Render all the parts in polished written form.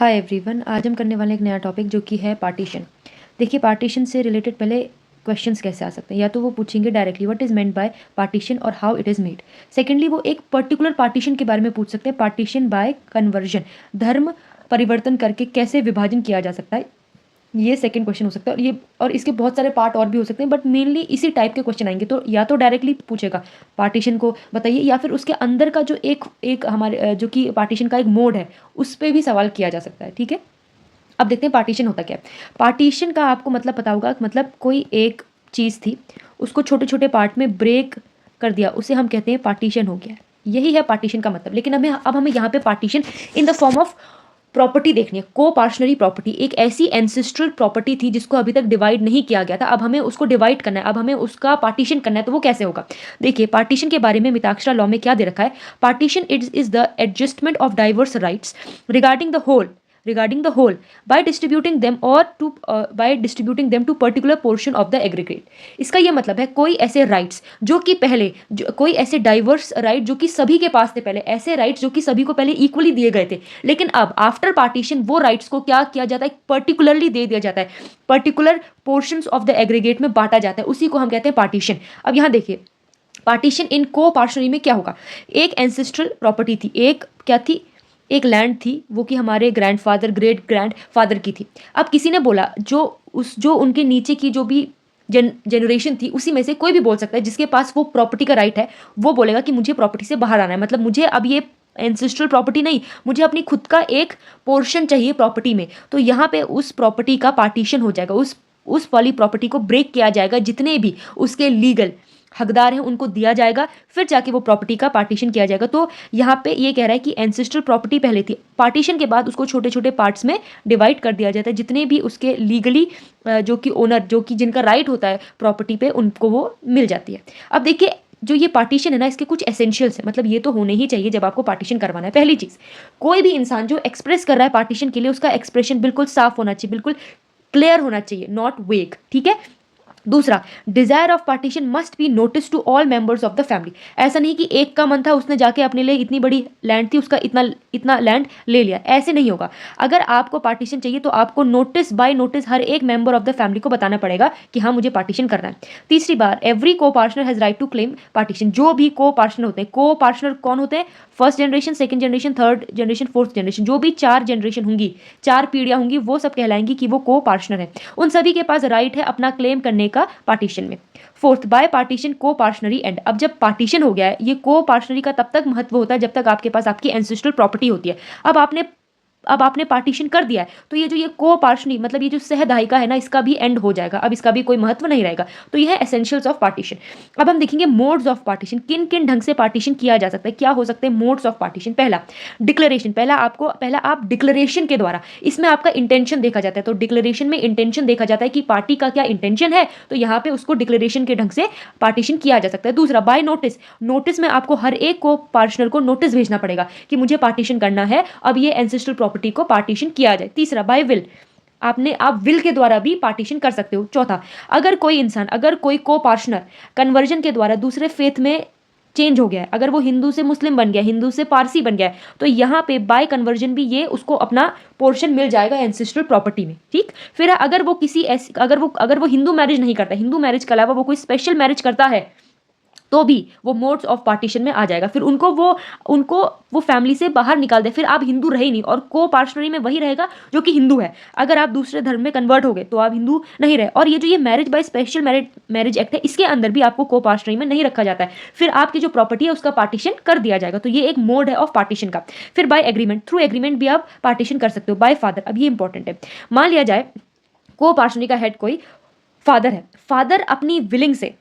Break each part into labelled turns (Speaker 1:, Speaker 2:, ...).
Speaker 1: Hi everyone, आज हम करने वाले एक नया टॉपिक जो कि है पार्टीशन। देखिए, पार्टीशन से रिलेटेड पहले क्वेश्चंस कैसे आ सकते हैं। या तो वो पूछेंगे directly what is meant by partition और how it is made. Secondly वो एक पर्टिकुलर पार्टीशन के बारे में पूछ सकते हैं, पार्टीशन बाय कन्वर्जन, धर्म परिवर्तन करके कैसे विभाजन किया जा सकता है। ये सेकंड क्वेश्चन हो सकता है। और इसके बहुत सारे पार्ट और भी हो सकते हैं, बट मेनली इसी टाइप के क्वेश्चन आएंगे। तो या तो डायरेक्टली पूछेगा पार्टीशन को बताइए, या फिर उसके अंदर का जो एक एक हमारे जो कि पार्टीशन का एक मोड है उस पर भी सवाल किया जा सकता है। ठीक है, अब देखते हैं पार्टीशन होता क्या है। पार्टीशन का आपको मतलब पता होगा, मतलब कोई एक चीज़ थी, उसको छोटे छोटे पार्ट में ब्रेक कर दिया, उसे हम कहते हैं पार्टीशन हो गया। यही है पार्टीशन का मतलब। लेकिन अब हमें यहाँ पे partition in the form of property देखनी है। को पार्शनरी प्रॉपर्टी एक ऐसी एंसेस्ट्रल प्रॉपर्टी थी जिसको अभी तक डिवाइड नहीं किया गया था। अब हमें उसको डिवाइड करना है, अब हमें उसका पार्टीशन करना है। तो वो कैसे होगा? देखिए, पार्टीशन के बारे में मिताक्षरा लॉ में क्या दे रखा है। Partition is the adjustment of diverse rights regarding the whole by distributing them to particular portion of the aggregate। इसका यह मतलब है कोई ऐसे राइट्स जो कि पहले कोई ऐसे डाइवर्स राइट जो कि सभी के पास थे, पहले ऐसे राइट्स जो कि सभी को पहले इक्वली दिए गए थे, लेकिन अब आफ्टर पार्टीशन वो राइट्स को क्या किया जाता है, पर्टिकुलरली दे दिया जाता है, particular portions of the aggregate में बांटा जाता है। उसी को हम कहते हैं पार्टीशन। अब यहाँ देखिए, पार्टीशन इन को पार्शनरी में क्या होगा। एक एंसेस्ट्रल प्रॉपर्टी थी, एक क्या थी, एक लैंड थी, वो कि हमारे ग्रैंडफादर ग्रेट ग्रैंडफादर की थी। अब किसी ने बोला, जो उनके नीचे की जो भी जनरेशन थी उसी में से कोई भी बोल सकता है, जिसके पास वो प्रॉपर्टी का राइट है, वो बोलेगा कि मुझे प्रॉपर्टी से बाहर आना है। मतलब मुझे अब ये एंसेस्ट्रल प्रॉपर्टी नहीं, मुझे अपनी खुद का एक पोर्शन चाहिए प्रॉपर्टी में। तो यहाँ पे उस प्रॉपर्टी का पार्टीशन हो जाएगा, उस वाली प्रॉपर्टी को ब्रेक किया जाएगा, जितने भी उसके लीगल हकदार हैं उनको दिया जाएगा, फिर जाके वो प्रॉपर्टी का पार्टीशन किया जाएगा। तो यहाँ पे ये कह रहा है कि एंसेस्ट्रल प्रॉपर्टी पहले थी, पार्टीशन के बाद उसको छोटे छोटे पार्ट्स में डिवाइड कर दिया जाता है, जितने भी उसके लीगली जो कि ओनर, जो कि जिनका राइट होता है प्रॉपर्टी पे, उनको वो मिल जाती है। अब देखिए, जो ये पार्टीशन है ना, इसके कुछ एसेंशियल्स है, मतलब ये तो होने ही चाहिए जब आपको पार्टीशन करवाना है। पहली चीज, कोई भी इंसान जो एक्सप्रेस कर रहा है पार्टीशन के लिए, उसका एक्सप्रेशन बिल्कुल साफ होना चाहिए, बिल्कुल क्लियर होना चाहिए, नॉट वेग। ठीक है। दूसरा, desire of partition must be notice to all members of the family. ऐसा नहीं कि एक का मन था, उसने जाके अपने लिए इतनी बड़ी लैंड थी, उसका इतना इतना लैंड ले लिया, ऐसे नहीं होगा। अगर आपको पार्टीशन चाहिए तो आपको नोटिस बाय नोटिस हर एक मेंबर ऑफ द फैमिली को बताना पड़ेगा कि हाँ मुझे पार्टीशन करना है। तीसरी बार, एवरी को partner has right to claim partition. जो भी को पार्टनर होते हैं, को पार्टनर कौन होते हैं? First generation, second generation, third generation, fourth generation, जो भी 4 जनरेशन होंगी, 4 पीढ़ियां होंगी, वो सब कहलाएंगी कि वो को पार्टनर है। उन सभी के पास राइट है अपना क्लेम करने का पार्टीशन में। फोर्थ, बाय पार्टीशन को पार्शनरी एंड। अब जब पार्टीशन हो गया है, ये को पार्शनरी का तब तक महत्व होता है जब तक आपके पास आपकी एंसेस्ट्रल प्रॉपर्टी होती है। अब आपने पार्टीशन कर दिया है, तो ये को पार्शनरी, मतलब ये जो सहदायिका है ना, इसका भी एंड हो जाएगा, अब इसका भी कोई महत्व नहीं रहेगा। तो यह है एसेंशियल्स ऑफ पार्टीशन। अब हम देखेंगे मोड्स ऑफ पार्टीशन, किन किन ढंग से पार्टीशन किया जा सकता है, क्या हो सकते हैं मोड्स ऑफ पार्टीशन। पहला, डिक्लेरेशन। पहला आप डिक्लेरेशन के द्वारा, इसमें आपका इंटेंशन देखा जाता है। तो डिक्लेरेशन में इंटेंशन देखा जाता है कि पार्टी का क्या इंटेंशन है, तो यहाँ पे उसको डिक्लेरेशन के ढंग से पार्टीशन किया जा सकता है। दूसरा, बाय नोटिस। नोटिस में आपको हर एक को पार्टनर को नोटिस भेजना पड़ेगा कि मुझे पार्टीशन करना है, अब ये एंसेस्ट्रल प्रॉपर्टी को पार्टीशन किया जाए। तीसरा, बाय विल। आप विल के द्वारा भी पार्टीशन कर सकते हो। चौथा, अगर कोई को पार्टनर कन्वर्जन के द्वारा दूसरे फेथ में चेंज हो गया है, अगर वो हिंदू से मुस्लिम बन गया, हिंदू से पारसी बन गया है, तो यहाँ पे बाय कन्वर्जन भी ये उसको अपना पोर्शन मिल जाएगा एंसेस्ट्रल प्रॉपर्टी में। ठीक। फिर अगर वो हिंदू मैरिज नहीं करता, हिंदू मैरिज के अलावा वो कोई स्पेशल मैरिज करता है, तो भी वो मोड्स ऑफ पार्टीशन में आ जाएगा। फिर उनको वो फैमिली से बाहर निकाल दे, फिर आप हिंदू रहे नहीं, और को पार्शनरी में वही रहेगा जो कि हिंदू है। अगर आप दूसरे धर्म में कन्वर्ट हो गए तो आप हिंदू नहीं रहे। और ये marriage by special marriage act है, इसके अंदर भी आपको को पार्शनरी में नहीं रखा जाता है। फिर आपकी जो प्रॉपर्टी है उसका पार्टीशन कर दिया जाएगा। तो ये एक मोड है ऑफ पार्टीशन का। फिर बाय एग्रीमेंट, थ्रू एग्रीमेंट भी आप पार्टीशन कर सकते हो। बाय फादर, अब ये इंपॉर्टेंट है। मान लिया जाए को पार्शनरी का हेड कोई फादर है, फादर अपनी विलिंग से,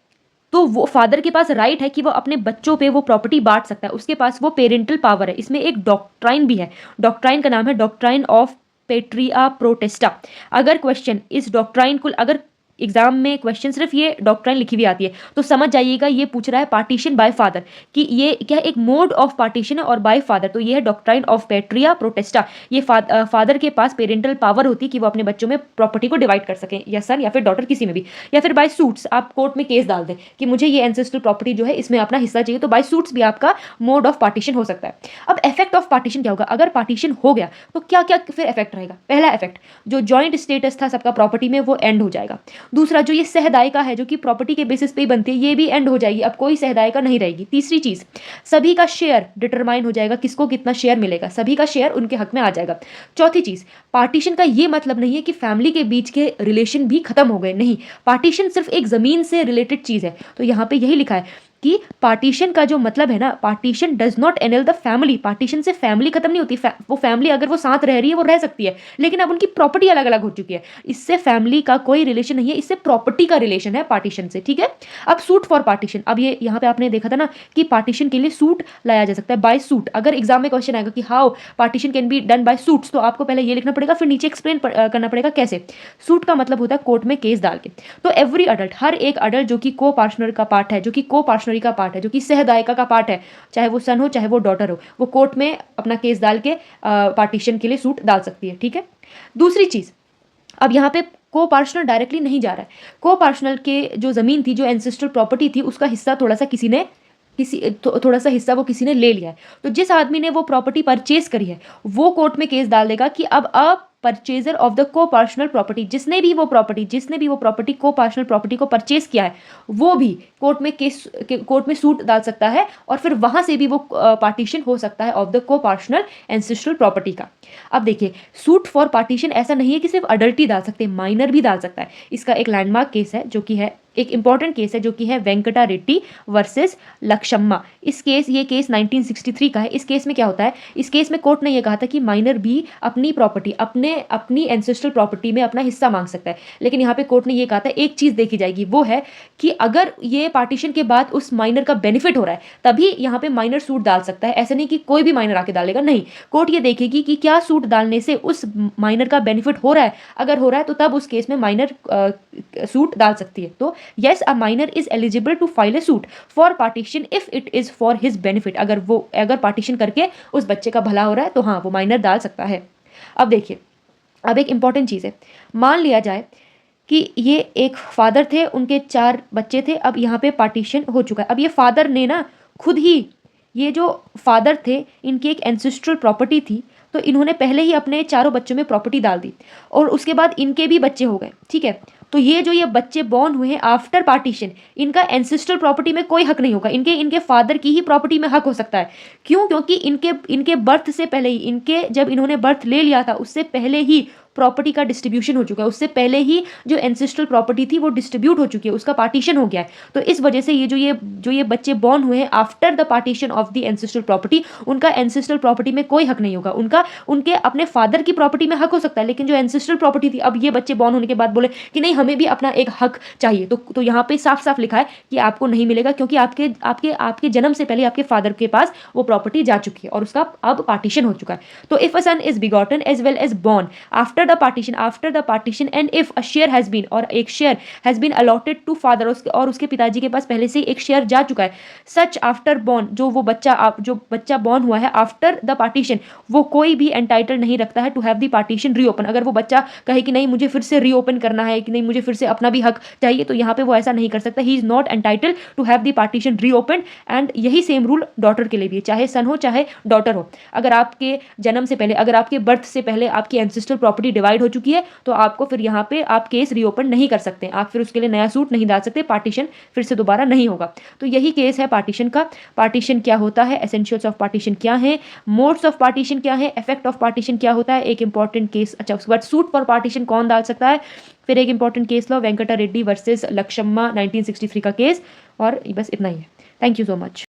Speaker 1: तो वो फादर के पास राइट है कि वो अपने बच्चों पे वो प्रॉपर्टी बांट सकता है, उसके पास वो पेरेंटल पावर है। इसमें एक डॉक्ट्राइन भी है, डॉक्ट्राइन का नाम है डॉक्ट्राइन ऑफ पेट्रिया प्रोटेस्टा। अगर क्वेश्चन इस डॉक्ट्राइन को, अगर एग्जाम में क्वेश्चन सिर्फ ये डॉक्ट्राइन लिखी हुई आती है, तो समझ जाइएगा ये पूछ रहा है पार्टीशन बाय फादर, कि ये क्या एक मोड ऑफ पार्टीशन है और बाय फादर, तो ये है डॉक्ट्राइन ऑफ पैट्रिया प्रोटेस्टा। ये फादर के पास पेरेंटल पावर होती है कि वो अपने बच्चों में प्रॉपर्टी को डिवाइड कर सकें, या सन या फिर डॉटर किसी में भी। या फिर बाय सूट्स, आप कोर्ट में केस डाल दें कि मुझे ये एंसेस्ट्रल प्रॉपर्टी जो है इसमें अपना हिस्सा चाहिए, तो बाय सूट्स भी आपका मोड ऑफ पार्टीशन हो सकता है। अब इफेक्ट ऑफ पार्टीशन क्या होगा, अगर पार्टीशन हो गया तो क्या क्या फिर इफेक्ट रहेगा। पहला इफेक्ट, जो जॉइंट स्टेटस था सबका प्रॉपर्टी में वो एंड हो जाएगा। दूसरा, जो ये सहदायिका है जो कि प्रॉपर्टी के बेसिस पे ही बनती है, ये भी एंड हो जाएगी, अब कोई सहदायिका नहीं रहेगी। तीसरी चीज, सभी का शेयर डिटरमाइन हो जाएगा, किसको कितना शेयर मिलेगा, सभी का शेयर उनके हक में आ जाएगा। चौथी चीज, पार्टीशन का ये मतलब नहीं है कि फैमिली के बीच के रिलेशन भी खत्म हो गए, नहीं, पार्टीशन सिर्फ एक जमीन से रिलेटेड चीज है। तो यहां पे यही लिखा है कि पार्टीशन का जो मतलब है ना, partition does not anal the family, partition से फैमिली खत्म नहीं होती, वो फैमिली अगर वो साथ रह रही है वो रह सकती है, लेकिन अब उनकी प्रॉपर्टी अलग अलग हो चुकी है, इससे फैमिली का कोई रिलेशन नहीं है, इससे प्रॉपर्टी का रिलेशन है पार्टीशन से, ठीक है। अब सूट फॉर पार्टीशन, अब ये यहाँ पे आपने देखा था ना कि पार्टीशन के लिए सूट लाया जा सकता है बाय सूट। अगर एग्जाम में क्वेश्चन आएगा कि how partition can be done by suits, तो आपको पहले ये लिखना पड़ेगा, फिर नीचे एक्सप्लेन करना पड़ेगा कैसे। सूट का मतलब होता है कोर्ट में केस डाल के। तो एवरी अडल्ट, हर एक अडल्ट जो कि को पार्टनर का पार्ट है, जो कि को पार्टनरी का पार्ट है, जो कि सहदायिका का पार्ट है, चाहे वो सन हो चाहे वो डॉटर हो, वो कोर्ट में अपना केस डाल के पार्टीशन के लिए सूट डाल सकती है, ठीक है। दूसरी चीज, अब यहाँ पे को पार्शनल डायरेक्टली नहीं जा रहा है, को पार्शनल के जो जमीन थी, जो एंसेस्ट्रल प्रॉपर्टी थी, उसका हिस्सा थोड़ा सा किसी ने थोड़ा सा हिस्सा वो किसी ने ले लिया है, तो जिस आदमी ने वो प्रॉपर्टी परचेज करी है वो कोर्ट में केस डाल देगा कि अब परचेजर ऑफ द को पार्शनल प्रॉपर्टी, जिसने भी वो प्रॉपर्टी को पार्शनल प्रॉपर्टी को परचेज किया है, वो भी कोर्ट में सूट डाल सकता है, और फिर वहां से भी वो पार्टीशन हो सकता है ऑफ द को पार्शनल एंसेस्ट्रल प्रॉपर्टी का। अब देखिए, सूट फॉर पार्टीशन ऐसा नहीं है कि सिर्फ अडल्ट ही डाल सकते, माइनर भी डाल सकता है। इसका एक लैंडमार्क केस है जो कि है एक इंपॉर्टेंट केस है, जो कि है वेंकटा रेड्डी वर्सेस लक्ष्मम्मा। ये केस 1963 का है। इस केस में क्या होता है, इस केस में कोर्ट ने यह कहा था कि माइनर भी अपनी प्रॉपर्टी, अपनी एंसेस्ट्रल प्रॉपर्टी में अपना हिस्सा मांग सकता है, लेकिन यहाँ पे कोर्ट ने यह कहा था एक चीज देखी जाएगी, वो है कि अगर ये पार्टीशन के बाद उस माइनर का बेनिफिट हो रहा है तभी यहाँ पे माइनर सूट डाल सकता है, ऐसा नहीं कि कोई भी माइनर आके डालेगा, नहीं, कोर्ट ये देखेगी कि क्या सूट डालने से उस माइनर का बेनिफिट हो रहा है, अगर हो रहा है तो तब उस केस में माइनर सूट डाल सकती है। तो yes, a minor is eligible to file a suit for partition if it is for his benefit, अगर पार्टीशन करके उस बच्चे का भला हो रहा है तो हाँ, वो माइनर डाल सकता है। अब देखिए, अब एक इंपॉर्टेंट चीज है, मान लिया जाए कि ये एक फादर थे, उनके 4 बच्चे थे, अब यहाँ पे पार्टीशन हो चुका है। अब ये फादर ने ना खुद ही, ये जो फादर थे इनकी एक एंसेस्ट्रल प्रॉपर्टी थी, तो इन्होंने पहले ही अपने 4 बच्चों में प्रॉपर्टी डाल दी, और उसके बाद इनके भी बच्चे हो गए, ठीक है। तो ये बच्चे बॉर्न हुए हैं आफ्टर पार्टीशन, इनका एंसेस्ट्रल प्रॉपर्टी में कोई हक नहीं होगा, इनके फादर की ही प्रॉपर्टी में हक हो सकता है। क्यों? क्योंकि इनके बर्थ से पहले ही, जब इन्होंने बर्थ ले लिया था उससे पहले ही प्रॉपर्टी का डिस्ट्रीब्यूशन हो चुका है, उससे पहले ही जो एंसेस्ट्रल प्रॉपर्टी थी वो डिस्ट्रीब्यूट हो चुकी है, उसका पार्टीशन हो गया है। तो इस वजह से ये बच्चे बॉर्न हुए हैं after the partition of the ancestral property, उनका एंसेस्ट्रल प्रॉपर्टी में कोई हक नहीं होगा, उनके अपने फादर की प्रॉपर्टी में हक हो सकता है, लेकिन जो एंसेस्ट्रल प्रॉपर्टी थी, अब ये बच्चे बॉर्न होने के बाद बोले कि नहीं, हमें भी अपना एक हक चाहिए, तो यहाँ पे साफ साफ लिखा है कि आपको नहीं मिलेगा, क्योंकि आपके जन्म से पहले आपके फादर के पास वो प्रॉपर्टी जा चुकी है और उसका अब पार्टीशन हो चुका है। तो if a son is begotten as well as born after the partition and if a share has been, और एक share has been allotted to father, और उसके पिताजी के पास पहले से एक शेयर जा चुका है, सच आफ्टर बॉर्न, जो बच्चा बॉर्न हुआ है आफ्टर द पार्टीशन, वो कोई भी एंटाइटल नहीं रखता है to have the partition reopen. अगर वो बच्चा कहे कि नहीं, मुझे फिर से रीओपन करना है, कि नहीं, मुझे फिर से अपना भी हक चाहिए, तो यहाँ पे वो ऐसा नहीं कर सकता, he is not entitle to have the partition reopen. And यही सेम रूल डॉटर के लिए भी है, चाहे सन हो चाहे डॉटर हो, अगर आपके जन्म से पहले, अगर आपके बर्थ से पहले आपकी एंसेस्ट्रल प्रॉपर्टी डिवाइड हो चुकी है, तो आपको फिर यहाँ पे आप केस रीओपन नहीं कर सकते, आप फिर उसके लिए नया सूट नहीं डाल सकते, पार्टीशन फिर से दोबारा नहीं होगा। तो यही केस है पार्टीशन का। पार्टीशन क्या होता है, एसेंशियल्स ऑफ पार्टीशन क्या है, मोड्स ऑफ पार्टीशन क्या है, इफेक्ट ऑफ पार्टीशन क्या होता है, एक इंपॉर्टेंट केस। अच्छा, उसके बाद सूट फॉर पार्टीशन कौन डाल सकता है, फिर एक इंपॉर्टेंट केस लो, वेंकटा रेड्डी वर्सेस लक्ष्मम्मा 1963 का केस, और बस इतना ही है। Thank you so much.